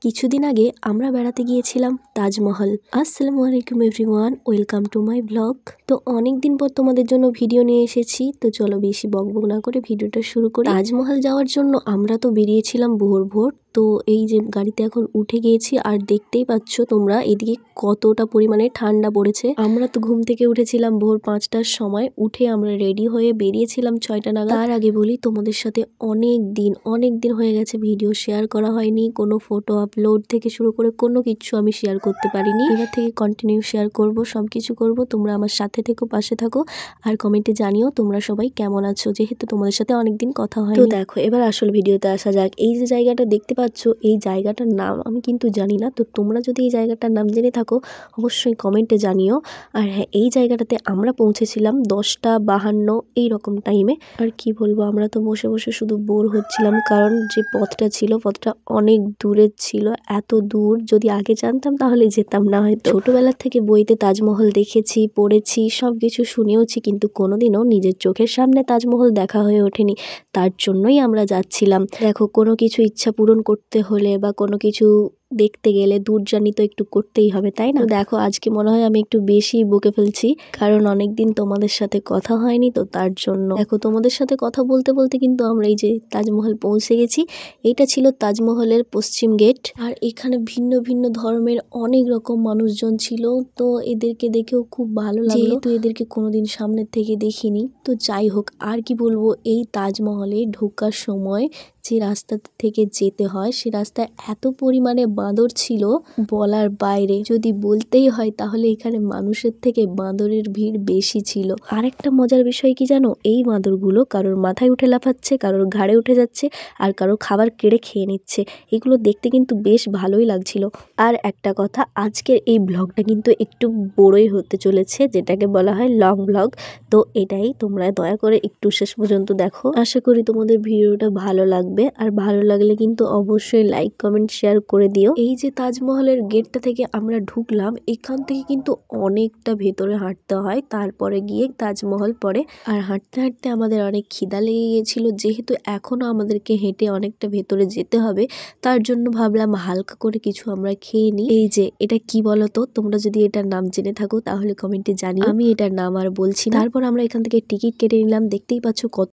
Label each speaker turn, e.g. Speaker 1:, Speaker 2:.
Speaker 1: কিছুদিন আগে আমরা বেড়াতে গিয়েছিলাম তাজমহল। আসসালামু আলাইকুম everyone, welcome to my blog. তো অনেকদিন পর তোমাদের জন্য ভিডিও নিয়ে এসেছি, তো চলো বেশি বকবক না করে ভিডিওটা শুরু করি। তাজমহল যাওয়ার জন্য আমরা তো বেরিয়েছিলাম ভোর ভোর। তো এই যে গাড়িতে এখন উঠে গিয়েছি, আর দেখতেই পাচ্ছ তোমরা এদিকে কতটা পরিমাণে ঠান্ডা পড়েছে। আমরা তো ঘুম থেকে উঠেছিলাম ভোর 5টার সময়, উঠে আমরা রেডি হয়ে বেরিয়েছিলাম 6টা নাগাদ। তার আগে বলি, তোমাদের সাথে অনেক দিন হয়ে গেছে ভিডিও শেয়ার করা হয়নি, কোনো ফটো আপলোড থেকে শুরু করে কোনো কিছু আমি শেয়ার করতে পারিনি। এবার থেকে কন্টিনিউ শেয়ার করব, সবকিছু করব। তোমরা আমার সাথে থেকো, পাশে থাকো, আর কমেন্টে জানিও তোমরা সবাই কেমন আছো, যেহেতু তোমাদের সাথে অনেকদিন কথা হয়। তো দেখো এবার আসল ভিডিওতে আসা যাক। এই যে জায়গাটা দেখতে পাচ্ছ, এই জায়গাটার নাম আমি কিন্তু জানি না। তো তোমরা যদি এই জায়গাটার নাম জেনে থাকো অবশ্যই কমেন্টে জানিও। আর হ্যাঁ, এই জায়গাটাতে আমরা পৌঁছেছিলাম 10টা 52 এইরকম টাইমে। আর কি বলবো, আমরা তো বসে বসে শুধু বোর হচ্ছিলাম, কারণ যে পথটা ছিল পথটা অনেক দূরের ছিল। এত দূর, যদি আগে জানতাম তাহলে যেতাম না হয়তো। ছোটবেলা থেকে বইতে তাজমহল দেখেছি, পড়েছি, সবকিছু শুনেওছি, কিন্তু কোনোদিনও নিজের চোখের সামনে তাজমহল দেখা হয়ে ওঠেনি। তার জন্যই আমরা যাচ্ছিলাম। দেখো, কোনো কিছু ইচ্ছা পূরণ করতে হলে বা কোনো কিছু দেখতে গেলে দূর জার্নি তো একটু করতেই হবে, তাই না? দেখো আজকে মনে হয় আমি একটু বেশি বকে ফেলছি, কারণ অনেকদিন তোমাদের সাথে কথা হয়নি, তো তার জন্য। দেখো তোমাদের সাথে কথা বলতে বলতে কিন্তু আমরা এই যে তাজমহল পৌঁছে গেছি। এটা ছিল তাজমহলের পশ্চিম গেট। আর এখানে ভিন্ন ভিন্ন ধর্মের অনেক রকম মানুষজন ছিল। তো এদেরকে দেখেও খুব ভালো লাগলো, যেহেতু এদেরকে কোনোদিন সামনের থেকে দেখিনি। তো যাই হোক, আর কি বলবো, এই তাজমহলে ঢোকার সময় যে রাস্তা থেকে যেতে হয়, সে রাস্তায় এত পরিমাণে বাঁদর ছিল বলার বাইরে। যদি বলতেই হয় তাহলে এখানে মানুষের থেকে বাঁদরের ভিড় বেশি ছিল। আর একটা মজার বিষয় কি জানো, এই বাঁদরগুলো কারোর মাথায় উঠে লাফাচ্ছে, কারোর ঘাড়ে উঠে যাচ্ছে, আর কারোর খাবার কেড়ে খেয়ে নিচ্ছে। এগুলো দেখতে কিন্তু বেশ ভালোই লাগছিল। আর একটা কথা, আজকের এই ব্লগটা কিন্তু একটু বড়ই হতে চলেছে, যেটাকে বলা হয় লং ব্লগ। তো এটাই, তোমরা দয়া করে একটু শেষ পর্যন্ত দেখো। আশা করি তোমাদের ভিডিওটা ভালো লাগবে, আর ভালো লাগলে কিন্তু অবশ্যই লাইক কমেন্ট শেয়ার করে দিও। এই যে তাজমহলের গেটটা থেকে আমরা ঢুকলাম, এখান থেকে কিন্তু অনেকটা ভেতরে হাঁটতে হয়, তারপরে গিয়ে তাজমহল পড়ে। আর হাঁটতে হাঁটতে আমাদের অনেক খিদা লেগে গিয়েছিল, যেহেতু এখনো আমাদেরকে হেঁটে অনেকটা ভেতরে যেতে হবে, তার জন্য ভাবলাম হালকা করে কিছু আমরা খেয়ে নিই। এই যে এটা কি বলতো, তোমরা যদি এটার নাম জেনে থাকো তাহলে কমেন্টে জানিও, আমি এটার নাম আর বলছি না। তারপর আমরা এখান থেকে টিকিট কেটে নিলাম। দেখতেই পাচ্ছ কত